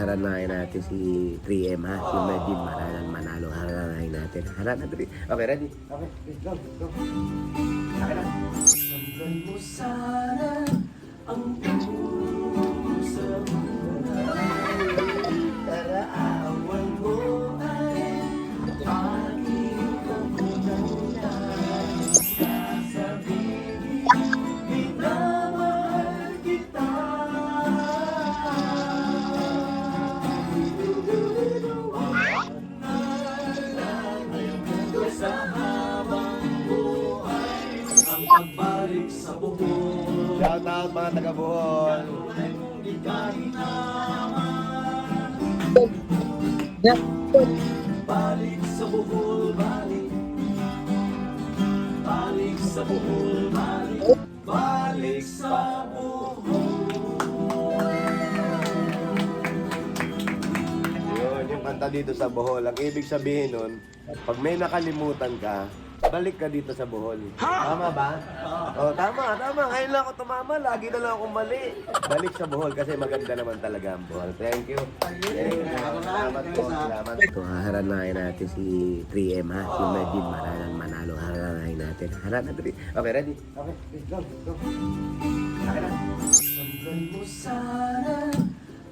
haranahin natin si 3M ha. Si Medin Manalo. Haranahin natin. Haranahin natin. Okay, ready? Okay, go, go. Okay na. Sundan mo sana ang puso buhay. Daraawan mo ay aking kapunan. Sasabihin, minamahal kita. Sa habang buhay, ang pagbalik sa buhol. Shout out mga taga-Bohol. Tunay mong ikahinaman. Balik sa buhol, balik. Balik sa buhol, balik. Balik sa buhol. Yun, yung kanta dito sa Bohol. Ang ibig sabihin nun, pag may nakalimutan ka, balik ka dito sa Bohol. Tama ba? Oh, tama. Ngayon lang ako tumama. Lagi na lang akong mali. Balik sa Bohol kasi maganda naman talaga ang Bohol. Thank you. Salamat po. Salamat. Ito, haranahin natin si 3M ha. Si Medin Manalo. Haranahin natin. Okay, ready? Okay, go, go. Okay na. Sundan mo sana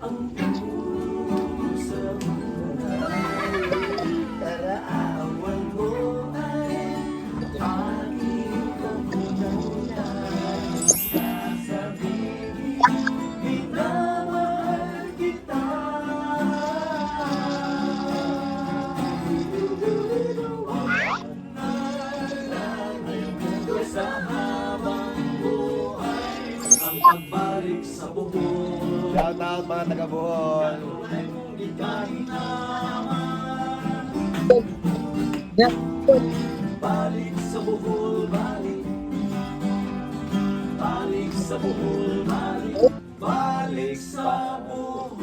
ang puso buhay. Daraawan mo ay aking kapunan. Sasabihin, minamahal kita. Sa habang buhay, ang pagbalik sa buhol. Shout out mga taga-Bohol. Tunay mong ikahinaman. Balik sa buhol, balik. Balik sa buhol, balik. Balik sa buhol.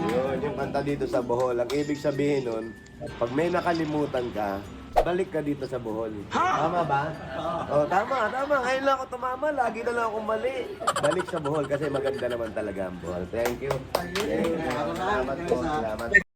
Yun, yung kanta dito sa Bohol. Ang ibig sabihin nun, pag may nakalimutan ka, balik ka dito sa Bohol. Tama ba? Oh, tama. Ngayon lang ako tumama. Lagi na lang akong mali. Balik sa Bohol kasi maganda naman talaga ang Bohol. Thank you. Salamat po. Salamat.